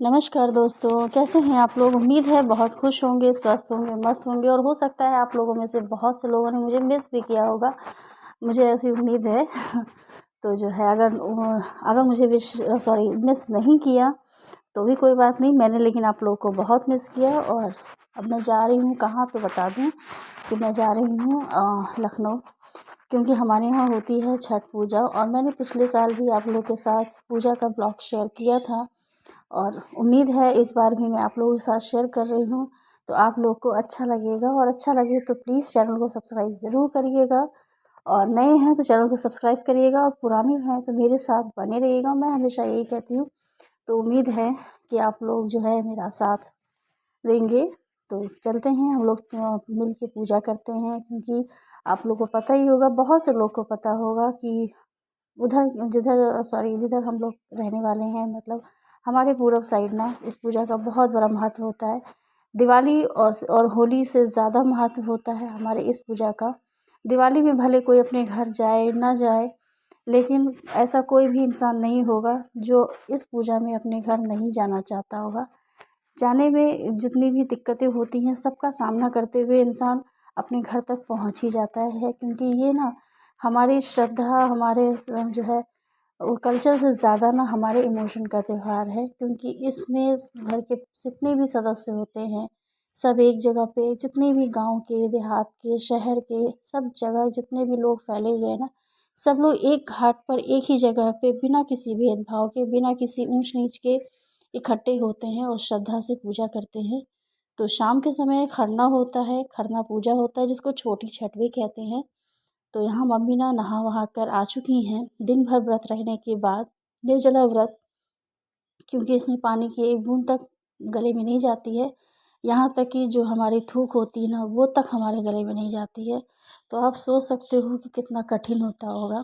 नमस्कार दोस्तों, कैसे हैं आप लोग। उम्मीद है बहुत खुश होंगे, स्वस्थ होंगे, मस्त होंगे और हो सकता है आप लोगों में से बहुत से लोगों ने मुझे मिस भी किया होगा, मुझे ऐसी उम्मीद है। तो जो है अगर मुझे मिस नहीं किया तो भी कोई बात नहीं, मैंने लेकिन आप लोगों को बहुत मिस किया। और अब मैं जा रही हूँ कहाँ तो बता दूँ कि मैं जा रही हूँ लखनऊ, क्योंकि हमारे यहाँ होती है छठ पूजा। और मैंने पिछले साल भी आप लोगों के साथ पूजा का ब्लॉग शेयर किया था और उम्मीद है इस बार भी मैं आप लोगों के साथ शेयर कर रही हूँ, तो आप लोग को अच्छा लगेगा। और अच्छा लगे तो प्लीज़ चैनल को सब्सक्राइब ज़रूर करिएगा, और नए हैं तो चैनल को सब्सक्राइब करिएगा, और पुराने हैं तो मेरे साथ बने रहिएगा। मैं हमेशा यही कहती हूँ। तो उम्मीद है कि आप लोग जो है मेरा साथ देंगे। तो चलते हैं हम लोग मिल के पूजा करते हैं, क्योंकि आप लोग को पता ही होगा, बहुत से लोग को पता होगा कि जिधर हम लोग रहने वाले हैं, मतलब हमारे पूरब साइड ना इस पूजा का बहुत बड़ा महत्व होता है। दिवाली और होली से ज़्यादा महत्व होता है हमारे इस पूजा का। दिवाली में भले कोई अपने घर जाए ना जाए, लेकिन ऐसा कोई भी इंसान नहीं होगा जो इस पूजा में अपने घर नहीं जाना चाहता होगा। जाने में जितनी भी दिक्कतें होती हैं, सबका सामना करते हुए इंसान अपने घर तक पहुंच ही जाता है, क्योंकि ये ना हमारी श्रद्धा, हमारे जो है वो कल्चर से ज़्यादा ना हमारे इमोशन का त्यौहार है। क्योंकि इसमें घर के जितने भी सदस्य होते हैं, सब एक जगह पे, जितने भी गांव के, देहात के, शहर के, सब जगह जितने भी लोग फैले हुए हैं ना, सब लोग एक घाट पर एक ही जगह पे बिना किसी भेदभाव के, बिना किसी ऊंच नीच के इकट्ठे होते हैं और श्रद्धा से पूजा करते हैं। तो शाम के समय खरना होता है, खरना पूजा होता है, जिसको छोटी छठ भी कहते हैं। तो यहाँ मम्मी ना नहा वहा कर आ चुकी हैं, दिन भर व्रत रहने के बाद, निर्जला व्रत, क्योंकि इसमें पानी की एक बूंद तक गले में नहीं जाती है। यहाँ तक कि जो हमारी थूक होती है ना, वो तक हमारे गले में नहीं जाती है। तो आप सोच सकते हो कि कितना कठिन होता होगा।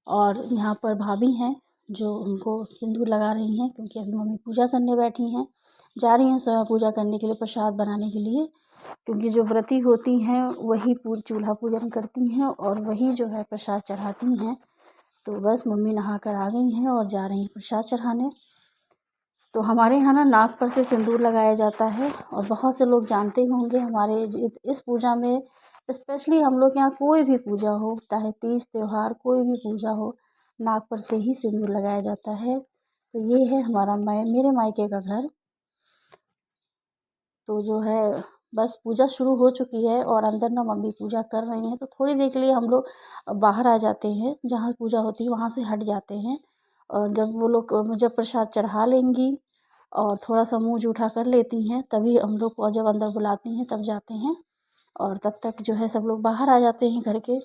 और यहाँ पर भाभी हैं जो उनको सिंदूर लगा रही हैं, क्योंकि अभी मम्मी पूजा करने बैठी हैं, जा रही हैं स्वयं पूजा करने के लिए, प्रसाद बनाने के लिए। क्योंकि जो व्रती होती हैं वही चूल्हा पूजन करती हैं और वही जो है प्रसाद चढ़ाती हैं। तो बस मम्मी नहा कर आ गई हैं और जा रही हैं प्रसाद चढ़ाने। तो हमारे यहाँ ना नाक पर से सिंदूर लगाया जाता है, और बहुत से लोग जानते होंगे हमारे इस पूजा में, स्पेशली हम लोग के यहाँ कोई भी पूजा हो, चाहे तीज त्योहार, कोई भी पूजा हो, नाक पर से ही सिंदूर लगाया जाता है। तो ये है मेरे मायके का घर। तो जो है बस पूजा शुरू हो चुकी है और अंदर ना मम्मी पूजा कर रही हैं। तो थोड़ी देर के लिए हम लोग बाहर आ जाते हैं, जहाँ पूजा होती है वहाँ से हट जाते हैं। और जब वो लोग जब प्रसाद चढ़ा लेंगी और थोड़ा सा मुँह जूठा कर लेती हैं, तभी हम लोग को जब अंदर बुलाती हैं तब जाते हैं। और तब तक जो है सब लोग बाहर आ जाते हैं घर के।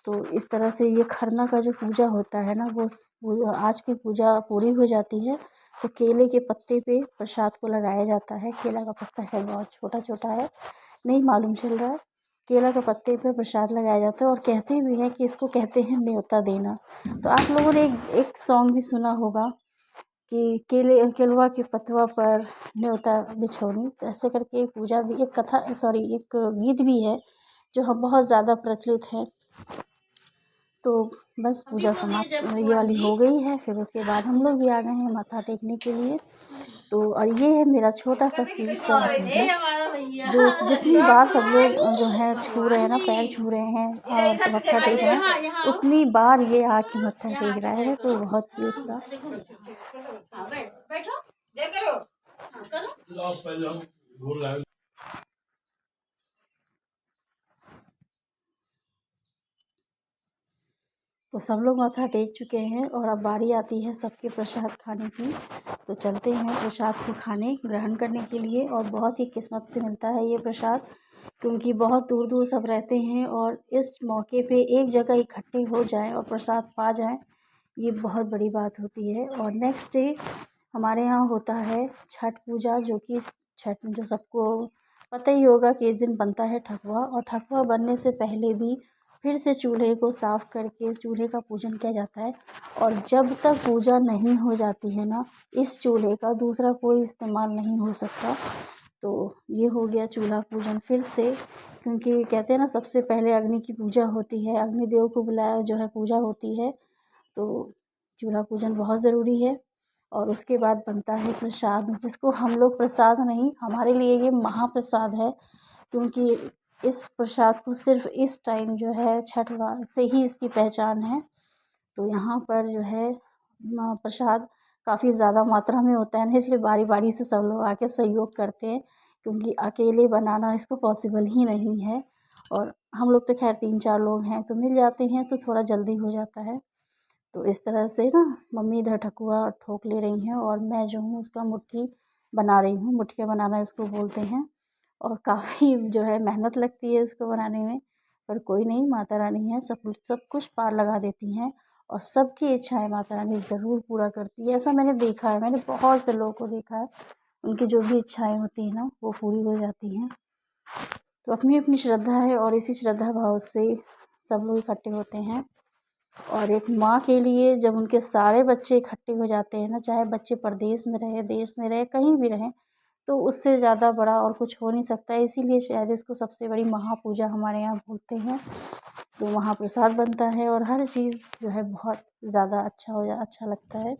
तो इस तरह से ये खरना का जो पूजा होता है ना, वो आज की पूजा पूरी हो जाती है। तो केले के पत्ते पे प्रसाद को लगाया जाता है। केला का पत्ता है, बहुत छोटा छोटा है, नहीं मालूम चल रहा है। केला के पत्ते पे प्रसाद लगाया जाता है, और कहते भी हैं कि इसको कहते हैं न्योता देना। तो आप लोगों ने एक सॉन्ग भी सुना होगा कि केलवा के पतवा पर न्योता बिछोनी। तो ऐसे करके पूजा भी, एक गीत भी है जो हम बहुत ज़्यादा प्रचलित है। तो बस पूजा समाप्त ये वाली हो गई है। फिर उसके बाद हम लोग भी आ गए हैं माथा टेकने के लिए। तो और ये है मेरा छोटा सा क्यूट सा मतलब, जो जितनी बार सब लोग जो है छू रहे हैं ना, पैर छू रहे हैं और मत्था टेक रहे हैं, उतनी बार ये आके मत्था टेक रहा है। तो बहुत क्यूट सा। तो सब लोग मत्था टेक चुके हैं और अब बारी आती है सबके प्रसाद खाने की। तो चलते हैं प्रसाद को खाने, ग्रहण करने के लिए। और बहुत ही किस्मत से मिलता है ये प्रसाद, क्योंकि बहुत दूर दूर सब रहते हैं, और इस मौके पे एक जगह इकट्ठे हो जाएं और प्रसाद पा जाएं, ये बहुत बड़ी बात होती है। और नेक्स्ट डे हमारे यहाँ होता है छठ पूजा, जो कि छठ जो सबको पता ही होगा कि इस दिन बनता है ठकुआ। और ठकुआ बनने से पहले भी फिर से चूल्हे को साफ़ करके चूल्हे का पूजन किया जाता है। और जब तक पूजा नहीं हो जाती है ना, इस चूल्हे का दूसरा कोई इस्तेमाल नहीं हो सकता। तो ये हो गया चूल्हा पूजन फिर से, क्योंकि कहते हैं ना सबसे पहले अग्नि की पूजा होती है, अग्निदेव को बुलाया जो है पूजा होती है। तो चूल्हा पूजन बहुत ज़रूरी है। और उसके बाद बनता है प्रसाद, जिसको हम लोग प्रसाद नहीं, हमारे लिए ये महाप्रसाद है, क्योंकि इस प्रसाद को सिर्फ इस टाइम जो है छठ वार से ही इसकी पहचान है। तो यहाँ पर जो है प्रसाद काफ़ी ज़्यादा मात्रा में होता है ना, इसलिए बारी बारी से सब लोग आके सहयोग करते हैं, क्योंकि अकेले बनाना इसको पॉसिबल ही नहीं है। और हम लोग तो खैर 3-4 लोग हैं तो मिल जाते हैं, तो थोड़ा जल्दी हो जाता है। तो इस तरह से ना मम्मी इधर ठकुआ ठोक ले रही हैं और मैं जो हूँ उसका मुट्ठी बना रही हूँ। मुठिया बनाना इसको बोलते हैं, और काफ़ी जो है मेहनत लगती है इसको बनाने में, पर कोई नहीं, माता रानी है, सब कुछ पार लगा देती हैं और सबकी इच्छाएं माता रानी ज़रूर पूरा करती है। ऐसा मैंने देखा है, मैंने बहुत से लोगों को देखा है, उनकी जो भी इच्छाएं होती हैं ना वो पूरी हो जाती हैं। तो अपनी अपनी श्रद्धा है और इसी श्रद्धा भाव से सब लोग इकट्ठे होते हैं। और एक माँ के लिए जब उनके सारे बच्चे इकट्ठे हो जाते हैं ना, चाहे बच्चे परदेश में रहे, देश में रहे, कहीं भी रहें, तो उससे ज़्यादा बड़ा और कुछ हो नहीं सकता है। इसीलिए शायद इसको सबसे बड़ी महापूजा हमारे यहाँ बोलते हैं। तो वहाँ प्रसाद बनता है और हर चीज़ जो है बहुत ज़्यादा अच्छा लगता है।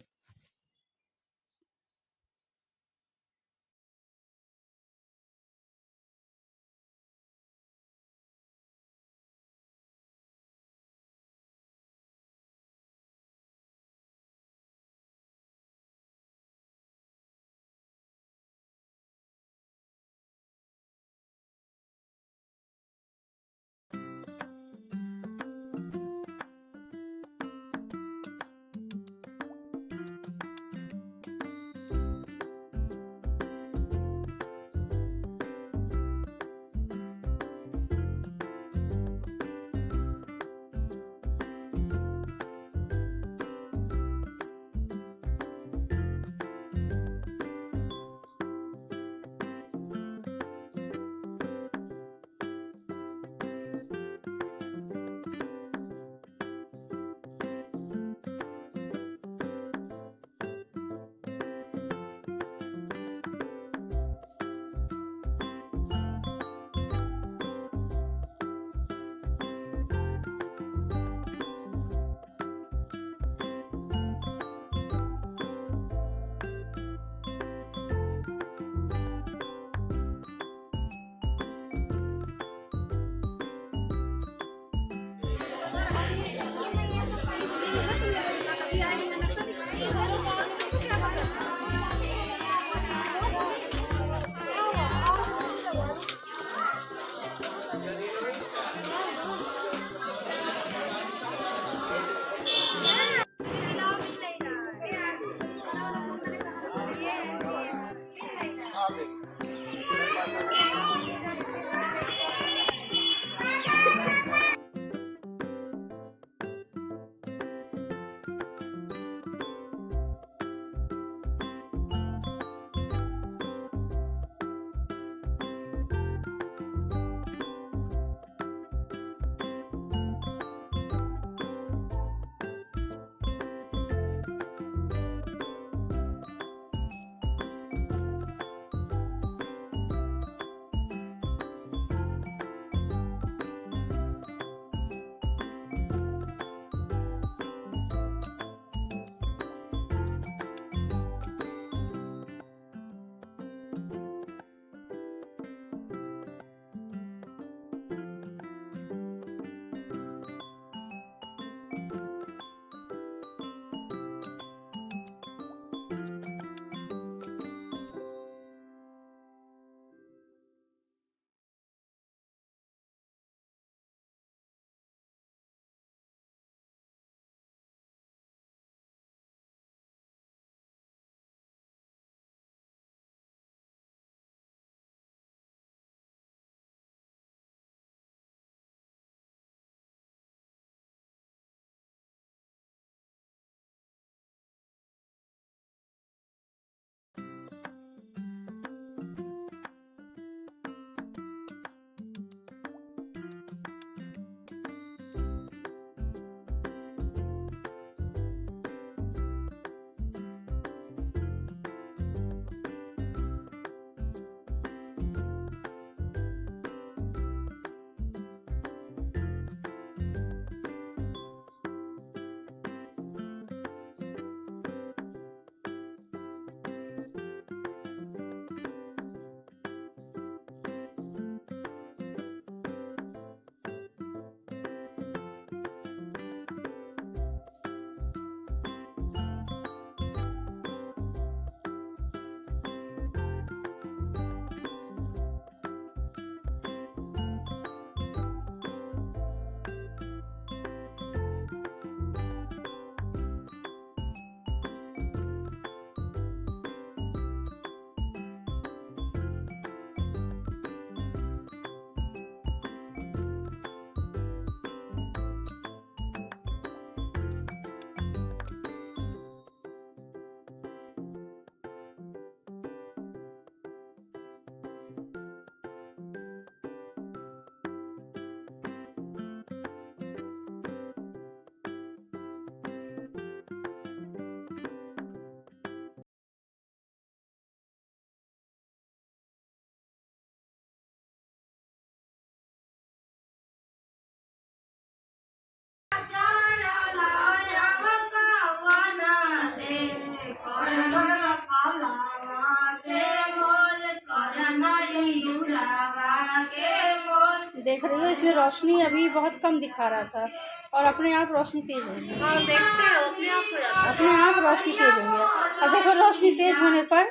देख रही हो, इसमें रोशनी अभी बहुत कम दिखा रहा था और अपने आप रोशनी तेज हो गई। हाँ देखते हो अपने आप हो जाता है। अपने आप रोशनी तेज हो गया। अब देखो रोशनी तेज होने पर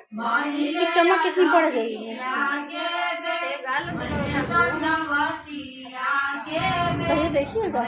इसकी चमक कितनी बढ़ गई है। तो ये देखिएगा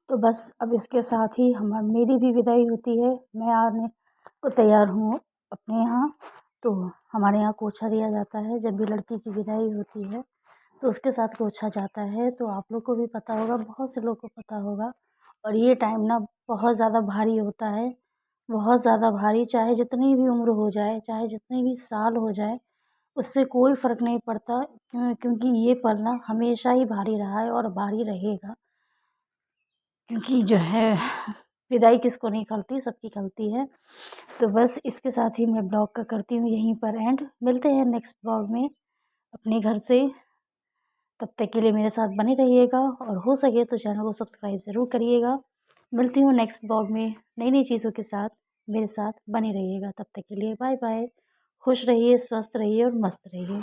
तो बस अब इसके साथ ही मेरी भी विदाई होती है। मैं आने को तैयार हूँ अपने यहाँ। तो हमारे यहाँ कोछा दिया जाता है जब भी लड़की की विदाई होती है, तो उसके साथ कोछा जाता है। तो आप लोग को भी पता होगा, बहुत से लोग को पता होगा। और ये टाइम ना बहुत ज़्यादा भारी होता है, बहुत ज़्यादा भारी। चाहे जितनी भी उम्र हो जाए, चाहे जितने भी साल हो जाए, उससे कोई फ़र्क नहीं पड़ता। क्योंकि ये पल ना हमेशा ही भारी रहा है और भारी रहेगा। क्योंकि जो है विदाई किसको नहीं खलती, सबकी खलती है। तो बस इसके साथ ही मैं ब्लॉग का करती हूँ यहीं पर एंड। मिलते हैं नेक्स्ट ब्लॉग में अपने घर से। तब तक के लिए मेरे साथ बने रहिएगा और हो सके तो चैनल को सब्सक्राइब ज़रूर करिएगा। मिलती हूँ नेक्स्ट ब्लॉग में नई नई चीज़ों के साथ। मेरे साथ बने रहिएगा। तब तक के लिए बाय बाय। खुश रहिए, स्वस्थ रहिए और मस्त रहिए।